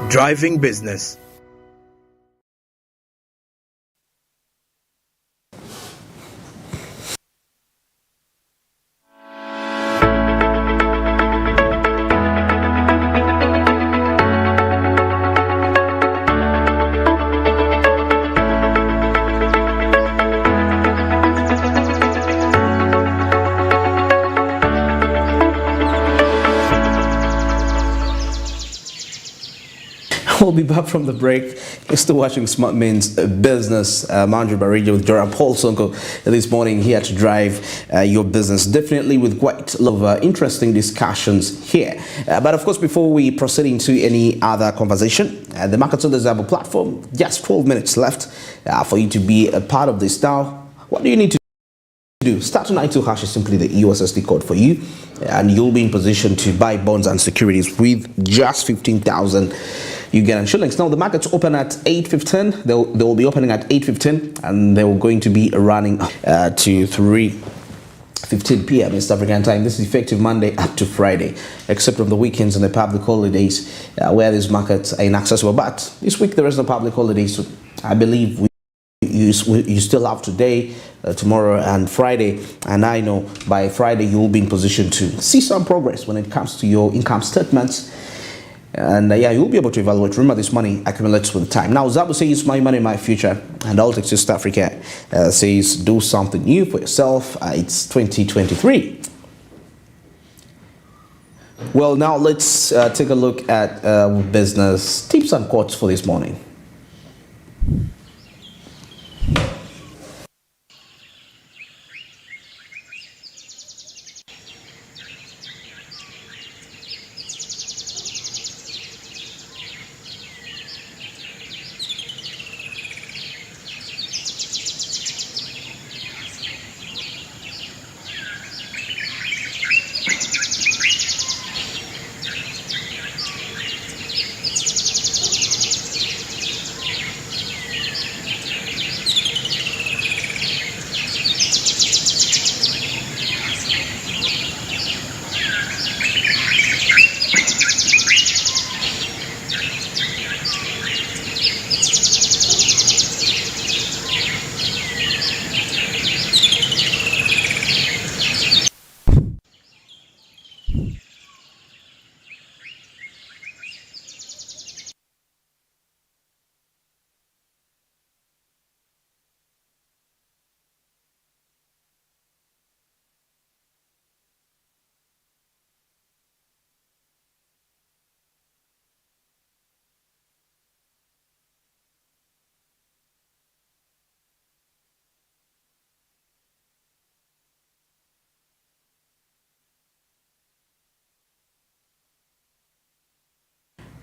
Driving Business. We'll be back from the break. You're still watching Smart Means Business. Mandri Barija with Joram Paul Sonko this morning here to drive your business. Definitely with quite a lot of interesting discussions here. But of course, before we proceed into any other conversation, the Markets on the Zabo platform, just 12 minutes left for you to be a part of this. Now, what do you need to do? *92# is simply the USSD code for you, and you'll be in position to buy bonds and securities with just 15,000 Ugandan shillings. Now the markets open at 8:15. They will be opening at 8:15, and they were going to be running to 3:15 p.m. East African time. This is effective Monday up to Friday, except on the weekends and the public holidays where these markets are inaccessible. But this week there is no public holidays, so I believe you still have today, tomorrow and Friday, and I know by Friday you will be in position to see some progress when it comes to your income statements, and yeah, you'll be able to evaluate. Remember, this money accumulates with time. Now Zabo says my money, my future, and Altec East Africa says do something new for yourself. It's 2023. Well, now let's take a look at business tips and quotes for this morning.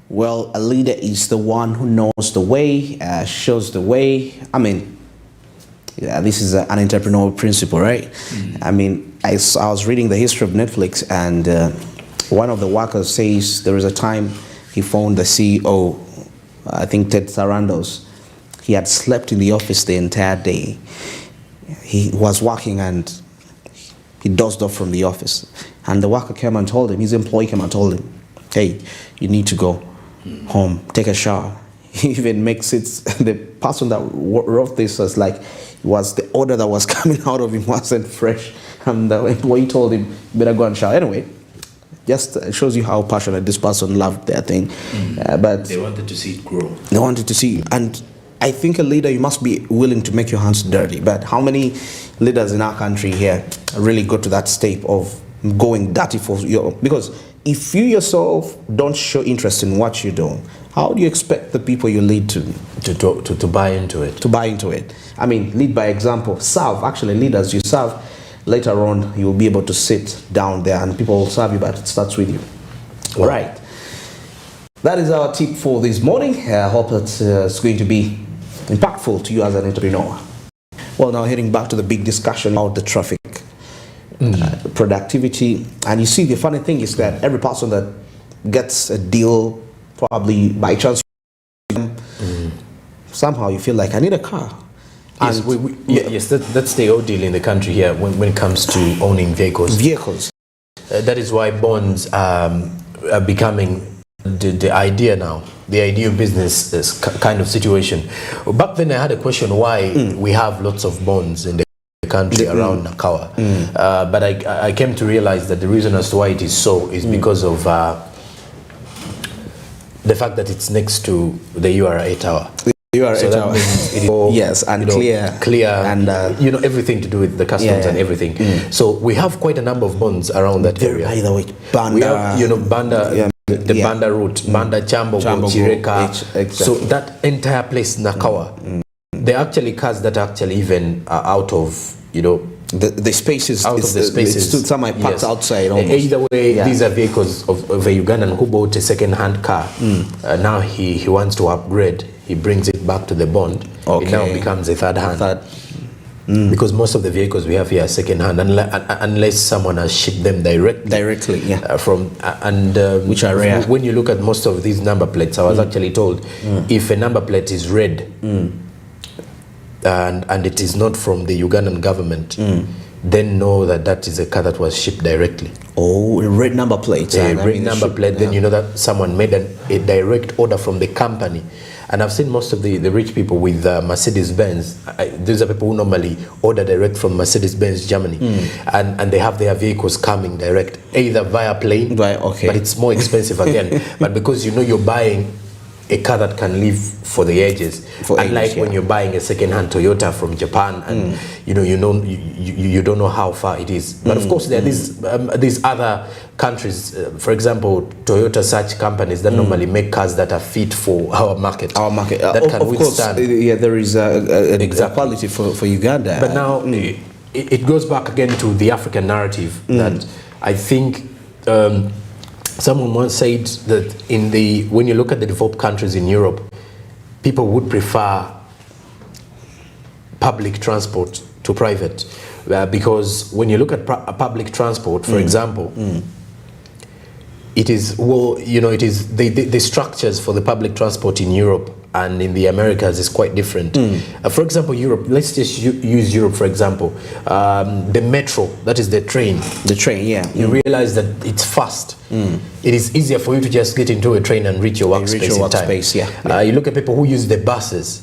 Well, a leader is the one who knows the way, shows the way. I mean, yeah, this is an entrepreneurial principle, right? Mm-hmm. I mean, I was reading the history of Netflix, and one of the workers says there was a time he found the CEO, I think Ted Sarandos. He had slept in the office the entire day. He was working and he dozed off from the office. And the worker came and told him, his employee came and told him, hey, you need to go home, take a shower. He even makes it, the person that wrote this was like, the odor that was coming out of him wasn't fresh. And the employee told him, you better go and shower. Anyway, just shows you how passionate this person loved their thing. But they wanted to see it grow. They wanted to see, and I think a leader, you must be willing to make your hands dirty. But how many leaders in our country here really go to that step of going dirty for your, because if you yourself don't show interest in what you're doing, how do you expect the people you lead to buy into it? To buy into it. I mean, lead by example. Serve. Actually, leaders you serve. Later on, you will be able to sit down there and people will serve you, but it starts with you. All right. That is our tip for this morning. I hope that it's going to be impactful to you as an entrepreneur. Well, now heading back to the big discussion about the traffic. Productivity, and you see the funny thing is that every person that gets a deal, probably by chance, somehow you feel like I need a car. Yes, yes, that's the ordeal in the country here when it comes to owning vehicles. That is why bonds are becoming the idea now. the ideal business kind of situation. Back then I had a question why we have lots of bonds in the country around Nakawa. But I came to realize that the reason as to why it is so is because of the fact that it's next to the URA tower. So that means it is all, yes, and clear, and everything to do with the customs and everything. So we have quite a number of bonds around that area. By the way, Banda, we have, Banda, the Banda route, Banda, Chambo, Chireka. So that entire place, Nakawa, there are actually cars that actually even are out of, the spaces, out of the spaces. Some are parked outside. Almost. Either way, these are vehicles of a Ugandan who bought a second-hand car. Now he wants to upgrade. He brings it back to the bond. It now becomes a third-hand. Because most of the vehicles we have here are second-hand, unless someone has shipped them directly. From which are rare. When you look at most of these number plates, I was actually told if a number plate is red. And it is not from the Ugandan government, then know that that is a car that was shipped directly. Oh, a red number plate. A red number plate, then you know that someone made a direct order from the company. And I've seen most of the rich people with Mercedes-Benz. These are people who normally order direct from Mercedes-Benz Germany. And they have their vehicles coming direct, either via plane, but it's more expensive again. But because you're buying a car that can live for the ages, unlike when you're buying a second-hand Toyota from Japan, and you don't know how far it is. But of course, there are these other countries, for example, Toyota, such companies that normally make cars that are fit for our market. That can withstand. Course, there is a quality for Uganda. But now it goes back again to the African narrative that I think. Someone once said that when you look at the developed countries in Europe, people would prefer public transport to private, because when you look at public transport, for example, it is the structures for the public transport in Europe and in the Americas is quite different. For example, Europe, let's just use Europe for example. The metro, that is the train. You realize that it's fast. It is easier for you to just get into a train and reach your workspace in time. You look at people who use the buses.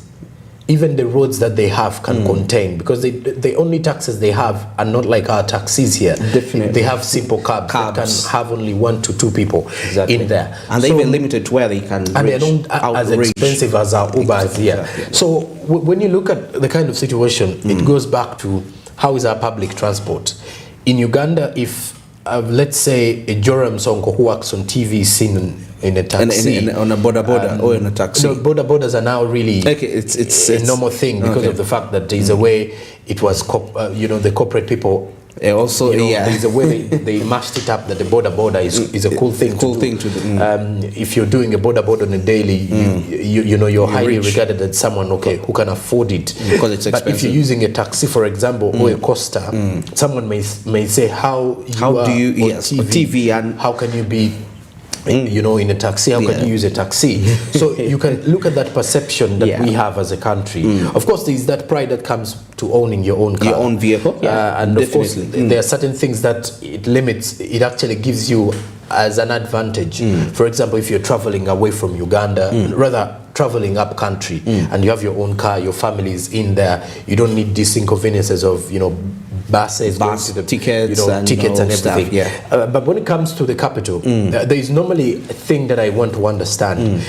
Even the roads that they have can contain, because the only taxis they have are not like our taxis here. Definitely. They have simple cabs that can have only 1 to 2 people in there. And they're even limited to where they can reach. And they're not as expensive as our Ubers here. So when you look at the kind of situation, it goes back to how is our public transport. In Uganda, if let's say a Joram Sonko who works on TV seen in a taxi, on a boda or in a taxi. Bodas are now really it's a normal thing because of the fact that there's a way it was the corporate people also there's a way they mashed it up that the boda is a cool thing to do. If you're doing a boda on a daily, you're highly regarded as someone who can afford it, because it's expensive. But if you're using a taxi, for example, or a Costa, someone may say how do you on TV and how can you be in a taxi, how can you use a taxi? So you can look at that perception that we have as a country. Of course, there is that pride that comes to owning your own car, your own vehicle, and of course there are certain things that it limits. It actually gives you as an advantage. For example, if you're traveling away from Uganda, rather traveling up country, and you have your own car, your family is in there, you don't need these inconveniences of buses, tickets and everything. But when it comes to the capital, there is normally a thing that I want to understand.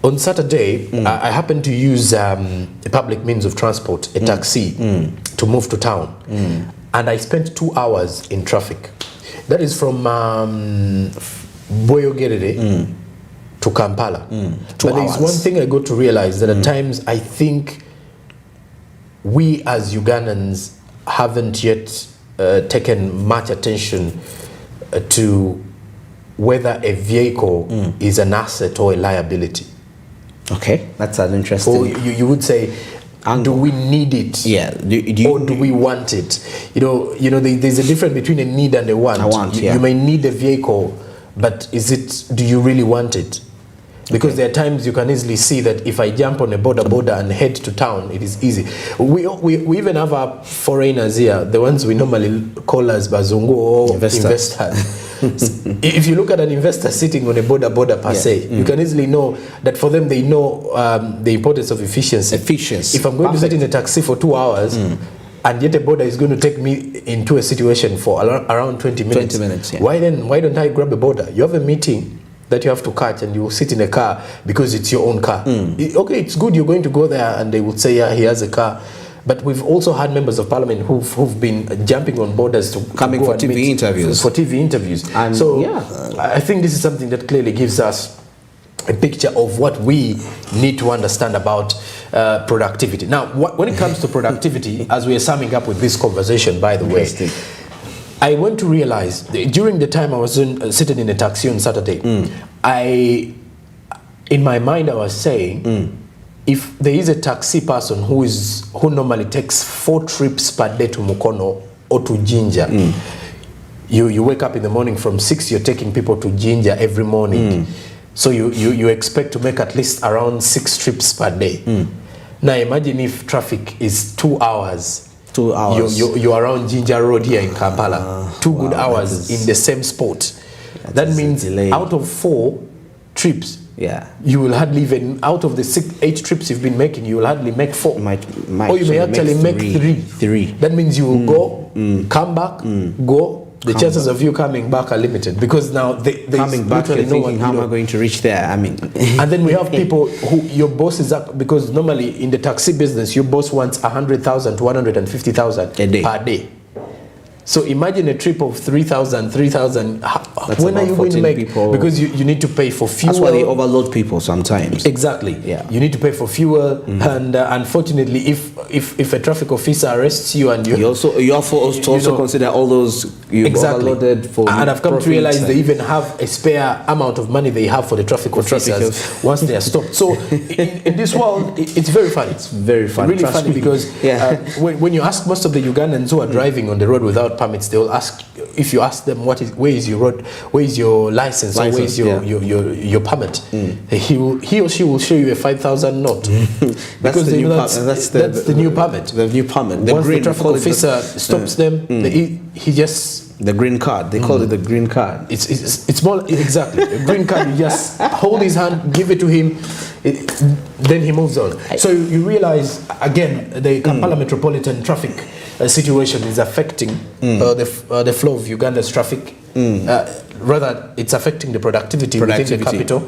On Saturday, I happened to use a public means of transport, a taxi, to move to town. And I spent 2 hours in traffic. That is from Boyogerere to Kampala. But there is one thing I got to realize, that at times I think we as Ugandans haven't yet taken much attention to whether a vehicle is an asset or a liability. Okay, that's an interesting. Or you would say, do we need it? Yeah. Or do we want it? There's a difference between a need and a want. You may need a vehicle, but do you really want it? Because there are times you can easily see that if I jump on a boda and head to town, it is easy. We even have our foreigners here, the ones we normally call as bazungu or investors. If you look at an investor sitting on a border per se, you can easily know that for them, they know the importance of efficiency. If I'm going to sit in a taxi for 2 hours, and yet a border is going to take me into a situation for around 20 minutes. 20 minutes, yeah. Why don't I grab a border? You have a meeting that you have to catch and you sit in a car because it's your own car. Okay, it's good you're going to go there and they would say, yeah, he has a car. But we've also had members of parliament who've been jumping on borders to coming for TV interviews. For TV interviews. And so I think this is something that clearly gives us a picture of what we need to understand about productivity. Now, when it comes to productivity, as we are summing up with this conversation, by the way, I want to realize during the time I was sitting in a taxi on Saturday, in my mind I was saying, if there is a taxi person who normally takes 4 trips per day to Mukono or to Jinja, you wake up in the morning from 6, you're taking people to Jinja every morning. So you expect to make at least around 6 trips per day. Now imagine if traffic is 2 hours. 2 hours. You're around Jinja Road here in Kampala. 2 good hours in the same spot. That means out of 4 trips, you will hardly even, out of the 8 trips you've been making, you will hardly make 4. Or you may actually make 3. That means you will go, come back, go. The chances of you coming back are limited because now coming back, you're thinking, how am I going to reach there? I mean, and then we have people who your boss is up because normally in the taxi business, your boss wants 100,000 to 150,000 per day. So imagine a trip of 3,000. When are you going to make? People. Because you need to pay for fuel. That's why they overload people sometimes. Exactly. Yeah. You need to pay for fuel, and unfortunately, if a traffic officer arrests you and you also consider all those overloaded for. And I've come to realize they even have a spare amount of money they have for the traffic officers once they are stopped. So in this world, it's very funny. It's very funny. Really funny because when you ask most of the Ugandans who are driving on the road without permits, they will ask, if you ask them where is your road, where is your license, or where is your permit, he or she will show you a 5,000 note. Because that's the new permit. The new permit. Once the traffic officer stops them, he just the green card. They call it the green card. It's more exactly a green card. You just hold his hand, give it to him, then he moves on. So you realize again the Kampala metropolitan traffic situation is affecting the flow of Uganda's traffic. Rather, it's affecting the productivity within the capital.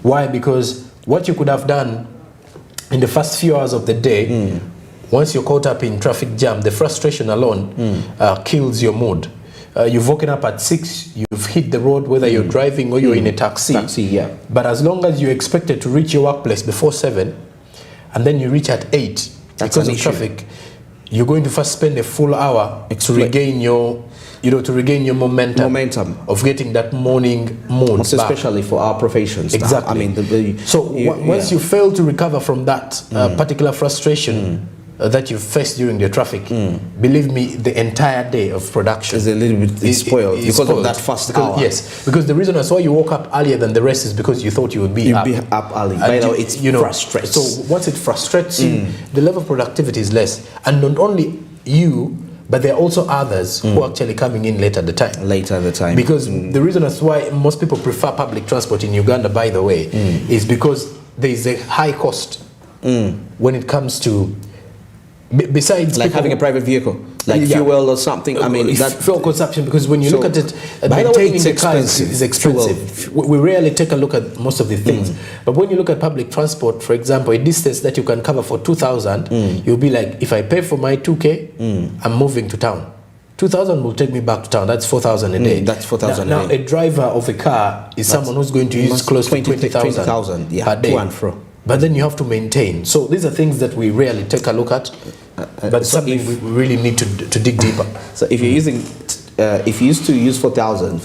Why? Because what you could have done in the first few hours of the day, once you're caught up in traffic jam, the frustration alone kills your mood. You've woken up at 6, you've hit the road, whether you're driving or you're in a taxi. But as long as you're expected to reach your workplace before 7, and then you reach at 8 because of traffic, you're going to first spend a full hour to regain your momentum of getting that morning mood back. Especially for our professions. Exactly. I mean, once you fail to recover from that particular frustration that you faced during the traffic, believe me, the entire day of production is a little bit spoiled because of that first hour. Yes, because the reason that's why you woke up earlier than the rest is because you thought you would be up early. By the way, it's frustrates. So once it frustrates you, the level of productivity is less. And not only you, but there are also others who are actually coming in later at the time. Because the reason that's why most people prefer public transport in Uganda, by the way, is because there is a high cost when it comes to, besides like having a private vehicle, like fuel or something. I mean, that fuel consumption, because when you look at it, maintaining the car is expensive. We rarely take a look at most of the things. But when you look at public transport, for example, a distance that you can cover for 2,000, you'll be like, if I pay for my 2K, I'm moving to town. 2,000 will take me back to town. That's 4,000 a day. That's 4,000 a day. Now, a driver of a car is someone who's going to use close to 20,000 per day. To and fro. But then you have to maintain. So these are things that we rarely take a look at, but something we really need to dig deeper. So if you're using, if you used to use 4,000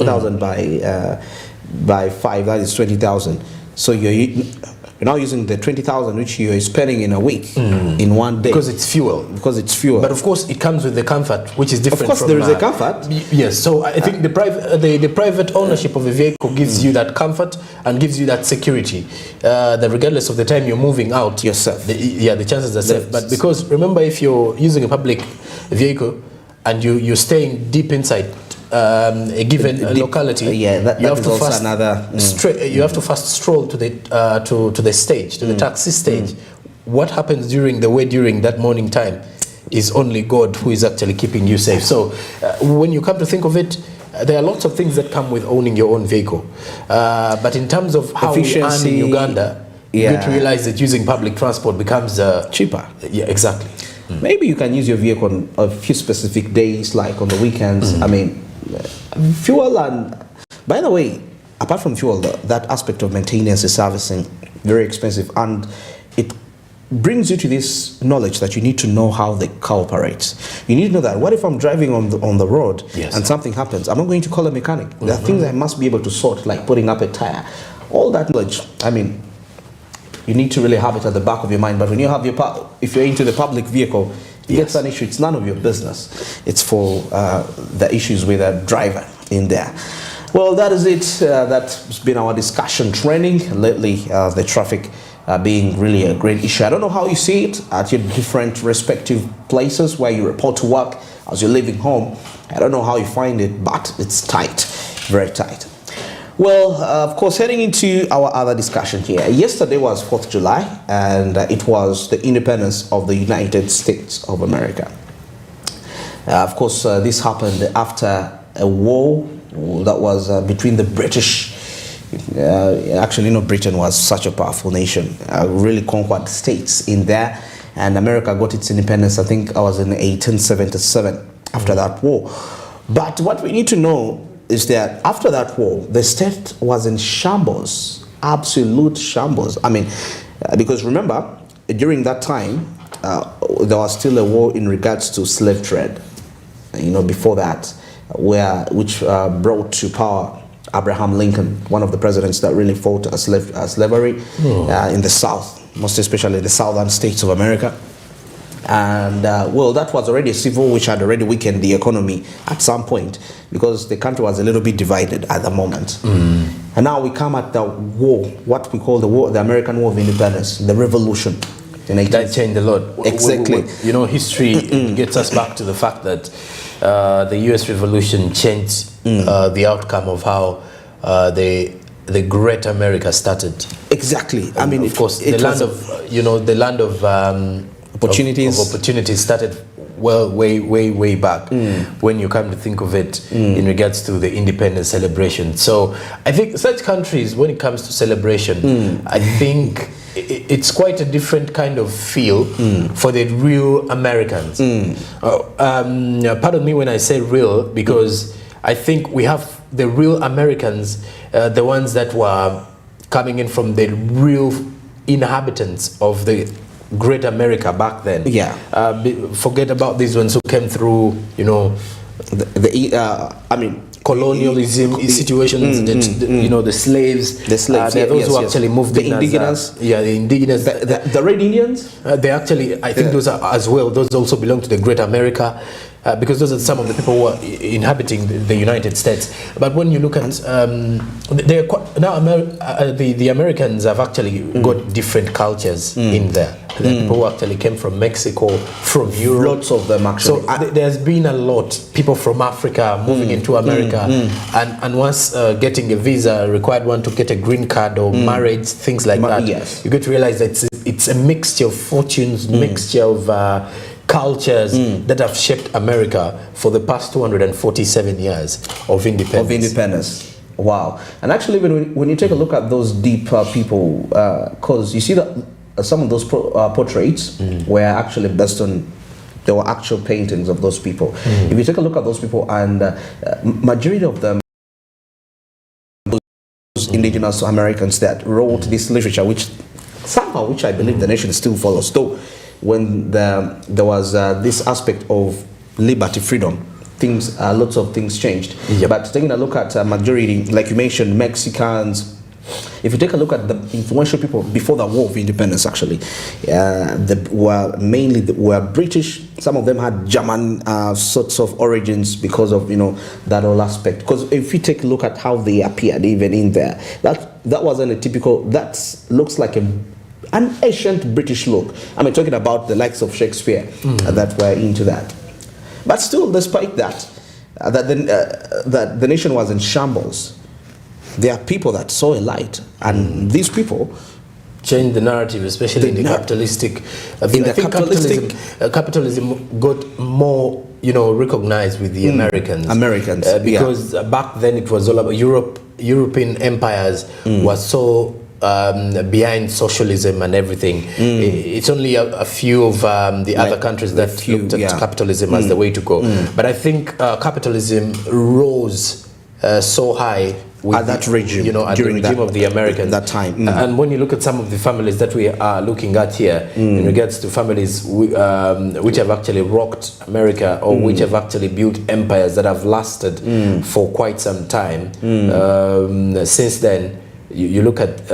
by 5, that is 20,000. So you're now using the 20,000 which you're spending in a week, in one day. Because it's fuel. But of course it comes with the comfort, which is different. Of course, there is a comfort. Yes. So I think the private ownership of a vehicle gives you that comfort and gives you that security. That regardless of the time you're moving out, yourself. The chances are safe. But because remember, if you're using a public vehicle and you're staying deep inside a given locality, you have to first you have to first stroll to the stage, to the taxi stage. What happens during that morning time is only God who is actually keeping you safe. So when you come to think of it, there are lots of things that come with owning your own vehicle. But in terms of how we earn in Uganda, you get to realize that using public transport becomes cheaper. Yeah, exactly. Maybe you can use your vehicle on a few specific days, like on the weekends. I mean, fuel and, by the way, apart from fuel, that aspect of maintenance and servicing, very expensive. And it brings you to this knowledge that you need to know how the car operates. You need to know that what if I'm driving on the road and something happens? I'm not going to call a mechanic. There are things I must be able to sort, like putting up a tire. All that knowledge, I mean, you need to really have it at the back of your mind. But when you have if you're into the public vehicle, it gets an issue. It's none of your business. It's for the issues with a driver in there. Well, that is it. That's been our discussion training lately. The traffic being really a great issue. I don't know how you see it at your different respective places where you report to work as you're leaving home. I don't know how you find it, but it's tight, very tight. Well, of course, heading into our other discussion here. Yesterday was 4th July, and it was the independence of the United States of America. Of course, this happened after a war that was between the British. Actually, Britain was such a powerful nation, really conquered states in there, and America got its independence, I think I was in 1877 after that war. But what we need to know is that after that war, the state was in shambles, absolute shambles. I mean, because remember, during that time, there was still a war in regards to slave trade. Before that, which brought to power Abraham Lincoln, one of the presidents that really fought slavery in the South, most especially the southern states of America. And well, that was already a civil war which had already weakened the economy at some point, because the country was a little bit divided at the moment. And now we come at the war, what we call the war, the American War of Independence, the revolution. That changed a lot. Exactly. History gets us back to the fact that the U.S. Revolution changed the outcome of how the Great America started. Exactly. I mean, of course, the land of opportunities started way back when you come to think of it in regards to the independence celebration. So I think such countries, when it comes to celebration, I think it's quite a different kind of feel for the real Americans. Pardon me when I say real, because I think we have the real Americans, the ones that were coming in from the real inhabitants of the Great America back then. Forget about these ones who came through, colonialism situations, the slaves. There are those who actually moved the in indigenous. The indigenous. The Red Indians? They actually, I think those are as well, those also belong to the Great America. Because those are some of the people who are inhabiting the United States. But when you look at the Americans have actually got different cultures in there. There are people who actually came from Mexico, from Europe. Lots of them actually. So there's been a lot people from Africa moving into America, and once getting a visa required one to get a green card or marriage, things like that. Yes. You get to realize that it's a mixture of fortunes, mixture of cultures that have shaped America for the past 247 years of independence. Wow. And actually, when you take a look at those deep people, because you see that some of those portraits were actually based on, there were actual paintings of those people. If you take a look at those people, and majority of them, those indigenous Americans that wrote this literature, which I believe the nation still follows, though when there was this aspect of liberty, freedom, lots of things changed. But taking a look at majority, like you mentioned, Mexicans. If you take a look at the influential people before the War of Independence, actually, were British. Some of them had German sorts of origins because of that whole aspect. Because if you take a look at how they appeared, even in there, that wasn't a typical. That looks like an ancient British look. I mean, talking about the likes of Shakespeare that were into that. But still, despite that, that the nation was in shambles. There are people that saw a light, and these people change the narrative, especially in the capitalistic. I think capitalism got more, recognized with the Americans. Because back then it was all about European empires was so behind socialism and everything. It's only a few of the other countries that looked at capitalism as the way to go. But I think capitalism rose so high at that regime, at the regime of the Americans. That time. And when you look at some of the families that we are looking at here, in regards to families which have actually rocked America, or which have actually built empires that have lasted for quite some time, since then, you look at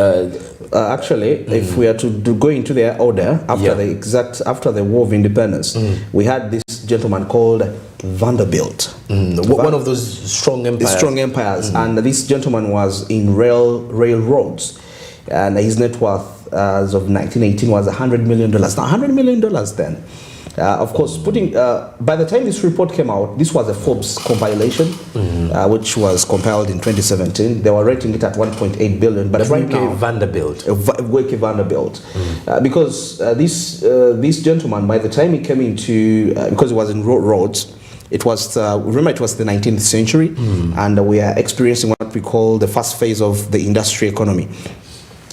actually, if we are to go into their order after the War of Independence, we had this gentleman called Vanderbilt, one of those strong empires. And this gentleman was in railroads, and his net worth as of 1918 was $100 million. Now, $100 million then. Of course, by the time this report came out, this was a Forbes compilation, which was compiled in 2017. They were rating it at 1.8 billion. But right now, Vanderbilt. Because this gentleman, by the time he came into, because he was in roads, it was remember it was the 19th century, and we are experiencing what we call the first phase of the industry economy.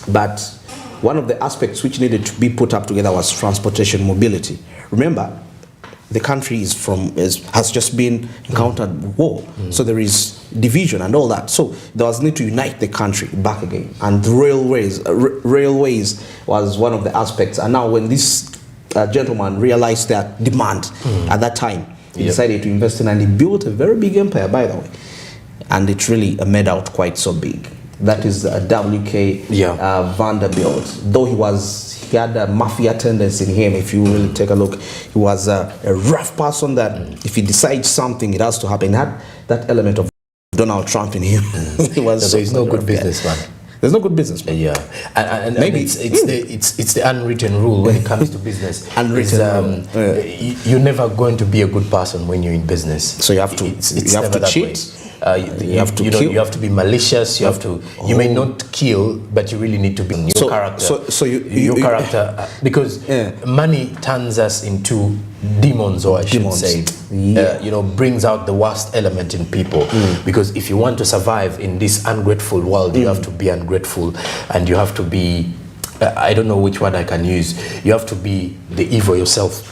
But one of the aspects which needed to be put up together was transportation mobility. Remember, the country has just been encountered war, so there is division and all that. So there was need to unite the country back again, and railways was one of the aspects. And now, when this gentleman realized that demand at that time, he decided to invest in, and he built a very big empire, by the way, and it really made out quite so big. That is W.K. Vanderbilt. Though he had a mafia tendency in him. If you really take a look, he was a rough person that if he decides something, it has to happen. He had that element of Donald Trump in him. There's no good businessman. There's no good businessman. And maybe it's the unwritten rule when it comes to business. You're never going to be a good person when you're in business. So you have to cheat. You have to kill. You have to be malicious. You have to. You may not kill, but you really need to be your character. Your character, because money turns us into demons, or I should say, brings out the worst element in people. Because if you want to survive in this ungrateful world, you have to be ungrateful, and you have to be. I don't know which one I can use. You have to be the evil yourself.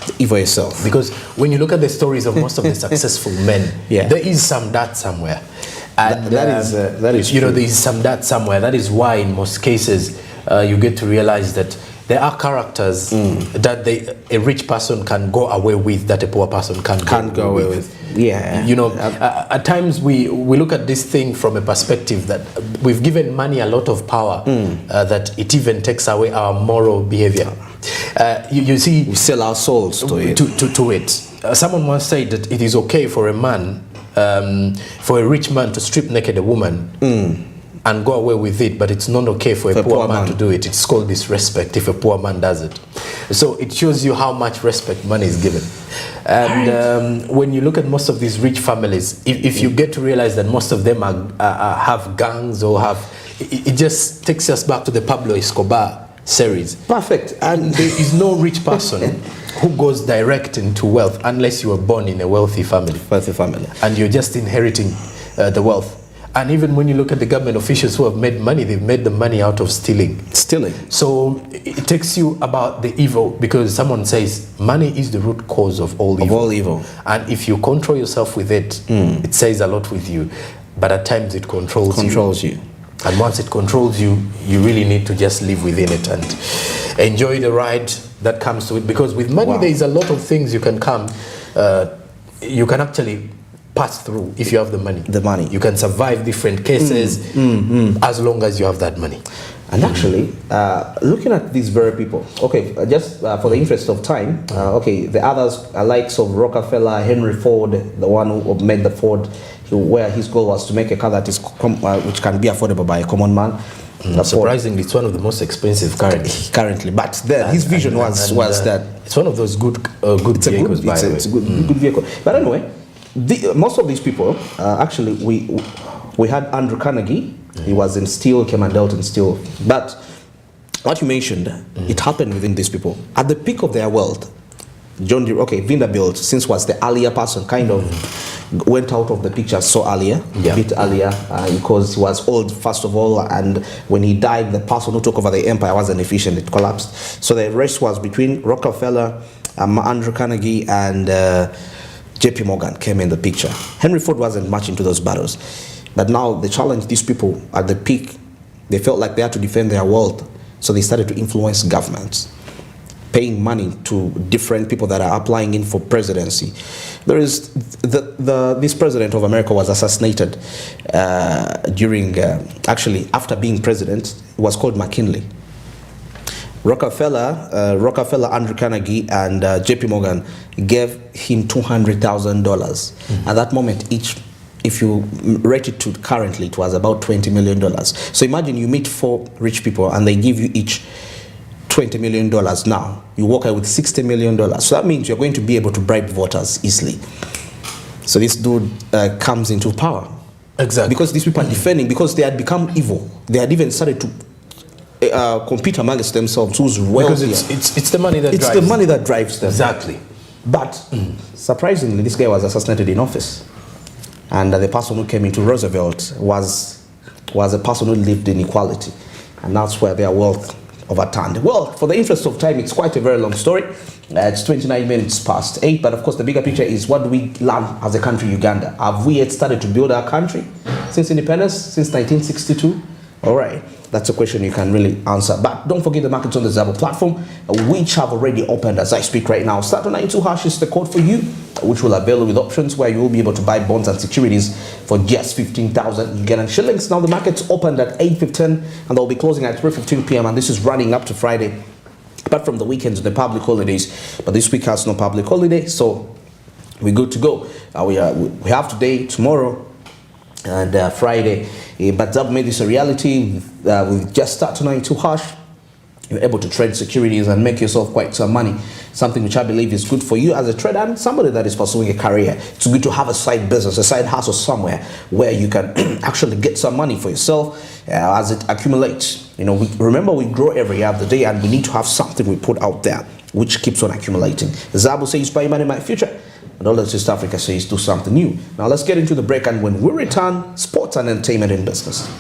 Because when you look at the stories of most of the successful men, there is some dirt somewhere. And that is there is some dirt somewhere. That is why in most cases you get to realize that there are characters that a rich person can go away with that a poor person can't go away with. At times we look at this thing from a perspective that we've given money a lot of power, that it even takes away our moral behavior. You see, we sell our souls to it. Someone once said that it is okay for a man, for a rich man to strip naked a woman and go away with it, but it's not okay for a poor man to do it. It's called disrespect if a poor man does it. So it shows you how much respect money is given. And when you look at most of these rich families, if you get to realize that most of them have gangs or it just takes us back to the Pablo Escobar series. Perfect. And there is no rich person who goes direct into wealth unless you were born in a wealthy family. And you're just inheriting the wealth. And even when you look at the government officials who have made money, they've made the money out of stealing. So it takes you about the evil, because someone says money is the root cause of all evil. And if you control yourself with it, it says a lot with you. But at times it controls you. And once it controls you, you really need to just live within it and enjoy the ride that comes to it. Because with money, there is a lot of things you can actually pass through if you have the money. You can survive different cases as long as you have that money. And actually, looking at these very people, just for the interest of time, the others are likes of Rockefeller, Henry Ford, the one who made the Ford, where his goal was to make a car that is which can be affordable by a common man. Surprisingly, it's one of the most expensive currently. But then his vision was that it's one of those good vehicles. It's a good vehicle. But anyway, most of these people, actually, we had Andrew Carnegie. He was in steel, came and dealt in steel. But what you mentioned, it happened within these people. At the peak of their wealth, John Deere, okay, Vanderbilt, since was the earlier person, kind of went out of the picture so earlier, a bit earlier, because he was old, first of all, and when he died, the person who took over the empire wasn't efficient, it collapsed. So the race was between Rockefeller, Andrew Carnegie, and JP Morgan came in the picture. Henry Ford wasn't much into those battles. But now they challenged these people at the peak. They felt like they had to defend their wealth, so they started to influence governments, paying money to different people that are applying in for presidency. There is this president of America was assassinated during actually after being president. It was called McKinley. Rockefeller, Andrew Carnegie, and JP Morgan gave him $200,000. At that moment, each, if you rate it to currently, it was about $20 million. So imagine you meet 4 rich people and they give you each $20 million now. You walk out with $60 million. So that means you're going to be able to bribe voters easily. So this dude comes into power. Exactly. Because these people are defending, because they had become evil. They had even started to compete amongst themselves who's wealthier. Because it's the money that drives them. It's the money that drives them. Exactly. But surprisingly, this guy was assassinated in office. And the person who came into Roosevelt was a person who lived in equality. And that's where their wealth overturned. Well, for the interest of time, it's quite a very long story. It's 29 minutes past 8, but of course the bigger picture is, what do we learn as a country, Uganda? Have we yet started to build our country since independence, since 1962? All right, that's a question you can really answer. But don't forget the markets on the Zabo platform, which have already opened as I speak right now. Start92# is the code for you, which will avail you with options where you will be able to buy bonds and securities for just 15,000 Ugandan shillings. Now the markets opened at 8:15 and they'll be closing at 3:15 p.m. and this is running up to Friday. Apart from the weekends, the public holidays, but this week has no public holiday, so we're good to go. We have today, tomorrow, and Friday. But Zab made this a reality with just Start92#. You're able to trade securities and make yourself quite some money, something which I believe is good for you as a trader and somebody that is pursuing a career. It's good to have a side business, a side hustle somewhere where you can actually get some money for yourself as it accumulates. You know, remember we grow every other day and we need to have something we put out there which keeps on accumulating. Zabu says buy money, my future. And all of East Africa says do something new. Now let's get into the break, and when we return, sports and entertainment in business.